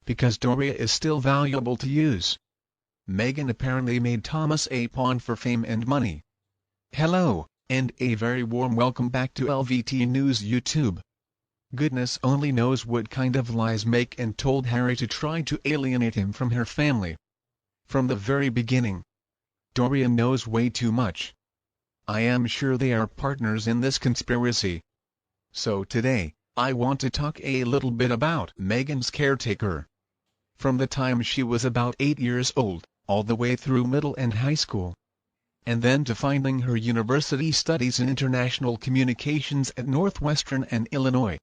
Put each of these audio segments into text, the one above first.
because Doria is still valuable to use. Meghan apparently made Thomas a pawn for fame and money. Hello, and a very warm welcome back to LVT News YouTube. Goodness only knows what kind of lies Meghan told Harry to try to alienate him from her family. From the very beginning, Doria knows way too much. I am sure they are partners in this conspiracy. So today, I want to talk a little bit about Meghan's caretaker. From the time she was about 8 years old, all the way through middle and high school, and then to finding her university studies in international communications at Northwestern and Illinois.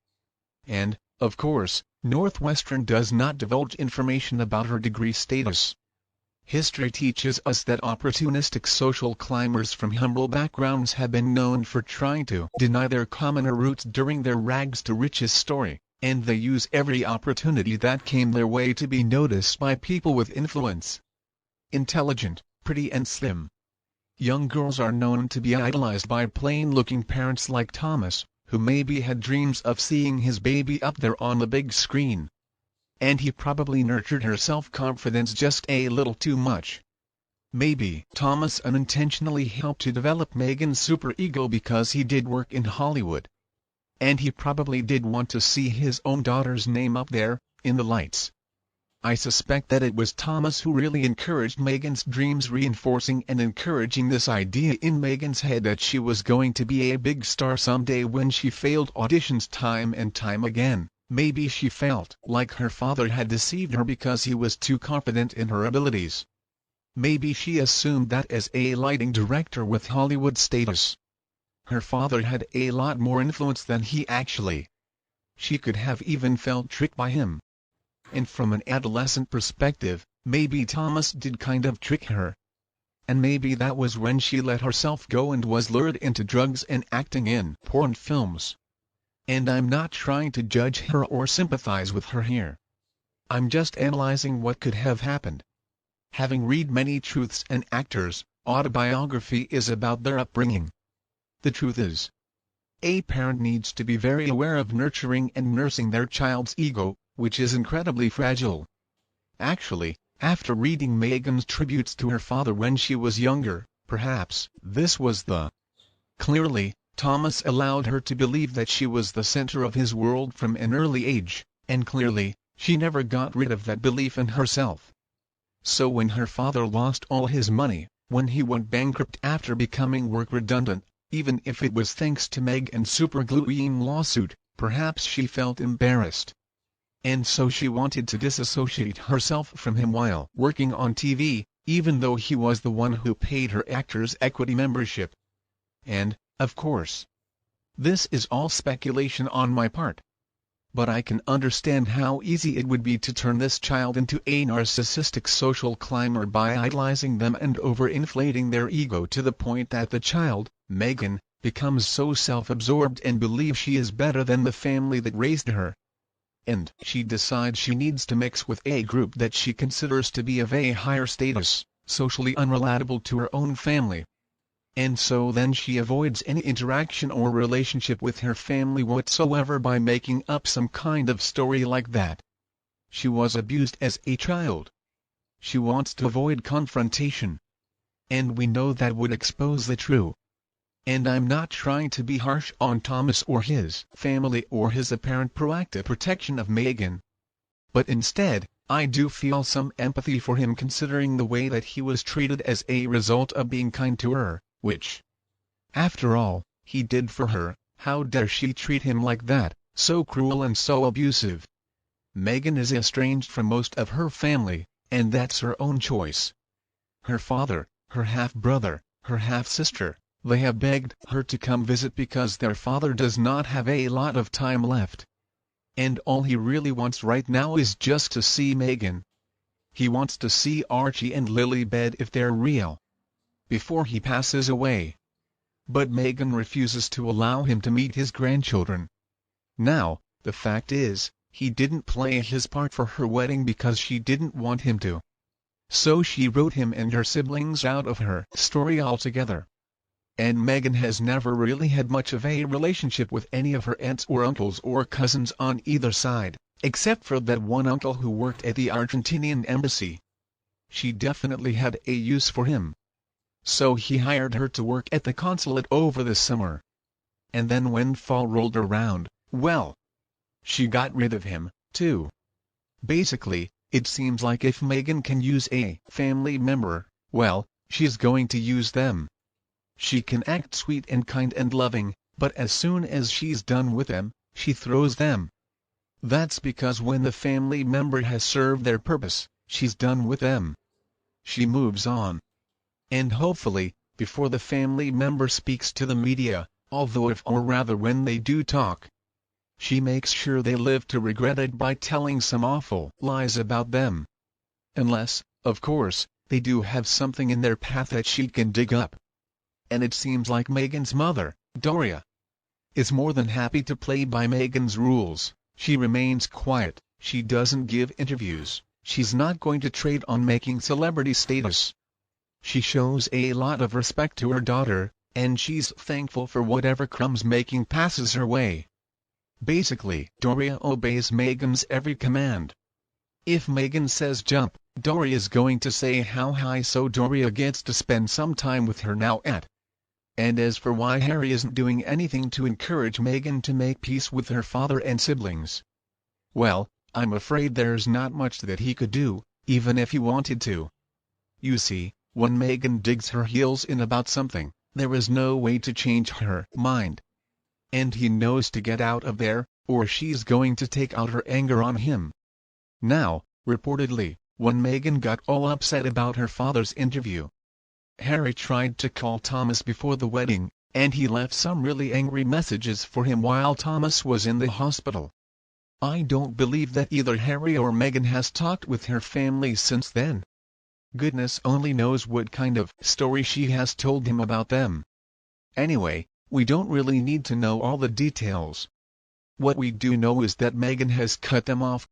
And, of course, Northwestern does not divulge information about her degree status. History teaches us that opportunistic social climbers from humble backgrounds have been known for trying to deny their commoner roots during their rags-to-riches story, and they use every opportunity that came their way to be noticed by people with influence. Intelligent, pretty and slim. Young girls are known to be idolized by plain-looking parents like Thomas, who maybe had dreams of seeing his baby up there on the big screen. And he probably nurtured her self-confidence just a little too much. Maybe Thomas unintentionally helped to develop Meghan's superego because he did work in Hollywood. And he probably did want to see his own daughter's name up there, in the lights. I suspect that it was Thomas who really encouraged Meghan's dreams, reinforcing and encouraging this idea in Meghan's head that she was going to be a big star someday. When she failed auditions time and time again, maybe she felt like her father had deceived her because he was too confident in her abilities. Maybe she assumed that as a lighting director with Hollywood status, her father had a lot more influence than he actually. She could have even felt tricked by him. And from an adolescent perspective, maybe Thomas did kind of trick her. And maybe that was when she let herself go and was lured into drugs and acting in porn films. And I'm not trying to judge her or sympathize with her here. I'm just analyzing what could have happened. Having read many truths and actors' autobiography is about their upbringing. The truth is, a parent needs to be very aware of nurturing and nursing their child's ego, which is incredibly fragile. Actually, after reading Meghan's tributes to her father when she was younger, perhaps this was the. Clearly, Thomas allowed her to believe that she was the center of his world from an early age, and clearly, she never got rid of that belief in herself. So when her father lost all his money, when he went bankrupt after becoming work redundant, even if it was thanks to Meghan's supergluing lawsuit, perhaps she felt embarrassed. And so she wanted to disassociate herself from him while working on TV, even though he was the one who paid her Actors Equity membership. And, of course, this is all speculation on my part. But I can understand how easy it would be to turn this child into a narcissistic social climber by idolizing them and overinflating their ego to the point that the child, Meghan, becomes so self-absorbed and believes she is better than the family that raised her. And she decides she needs to mix with a group that she considers to be of a higher status, socially unrelatable to her own family. And so then she avoids any interaction or relationship with her family whatsoever by making up some kind of story like that she was abused as a child. She wants to avoid confrontation. And we know that would expose the truth. And I'm not trying to be harsh on Thomas or his family or his apparent proactive protection of Meghan. But instead, I do feel some empathy for him considering the way that he was treated as a result of being kind to her, which, after all, he did for her. How dare she treat him like that, so cruel and so abusive? Meghan is estranged from most of her family, and that's her own choice. Her father, her half-brother, her half-sister, they have begged her to come visit because their father does not have a lot of time left. And all he really wants right now is just to see Meghan. He wants to see Archie and Lilibet if they're real, before he passes away. But Meghan refuses to allow him to meet his grandchildren. Now, the fact is, he didn't play his part for her wedding because she didn't want him to. So she wrote him and her siblings out of her story altogether. And Meghan has never really had much of a relationship with any of her aunts or uncles or cousins on either side. except for that one uncle who worked at the Argentinian embassy. She definitely had a use for him. So he hired her to work at the consulate over the summer. And then when fall rolled around, well, she got rid of him, too. Basically, it seems like if Meghan can use a family member, well, she's going to use them. She can act sweet and kind and loving, but as soon as she's done with them, she throws them. That's because when the family member has served their purpose, she's done with them. She moves on. And hopefully, before the family member speaks to the media, although if or rather when they do talk, she makes sure they live to regret it by telling some awful lies about them. Unless, of course, they do have something in their path that she can dig up. And it seems like Meghan's mother, Doria, is more than happy to play by Meghan's rules. She remains quiet, she doesn't give interviews, she's not going to trade on making celebrity status. She shows a lot of respect to her daughter, and she's thankful for whatever crumbs Meghan passes her way. Basically, Doria obeys Meghan's every command. If Meghan says jump, Doria's going to say how high, so Doria gets to spend some time with her now at. And as for why Harry isn't doing anything to encourage Meghan to make peace with her father and siblings, well, I'm afraid there's not much that he could do, even if he wanted to. You see, when Meghan digs her heels in about something, there is no way to change her mind. And he knows to get out of there, or she's going to take out her anger on him. Now, reportedly, when Meghan got all upset about her father's interview, Harry tried to call Thomas before the wedding, and he left some really angry messages for him while Thomas was in the hospital. I don't believe that either Harry or Meghan has talked with her family since then. Goodness only knows what kind of story she has told him about them. Anyway, we don't really need to know all the details. What we do know is that Meghan has cut them off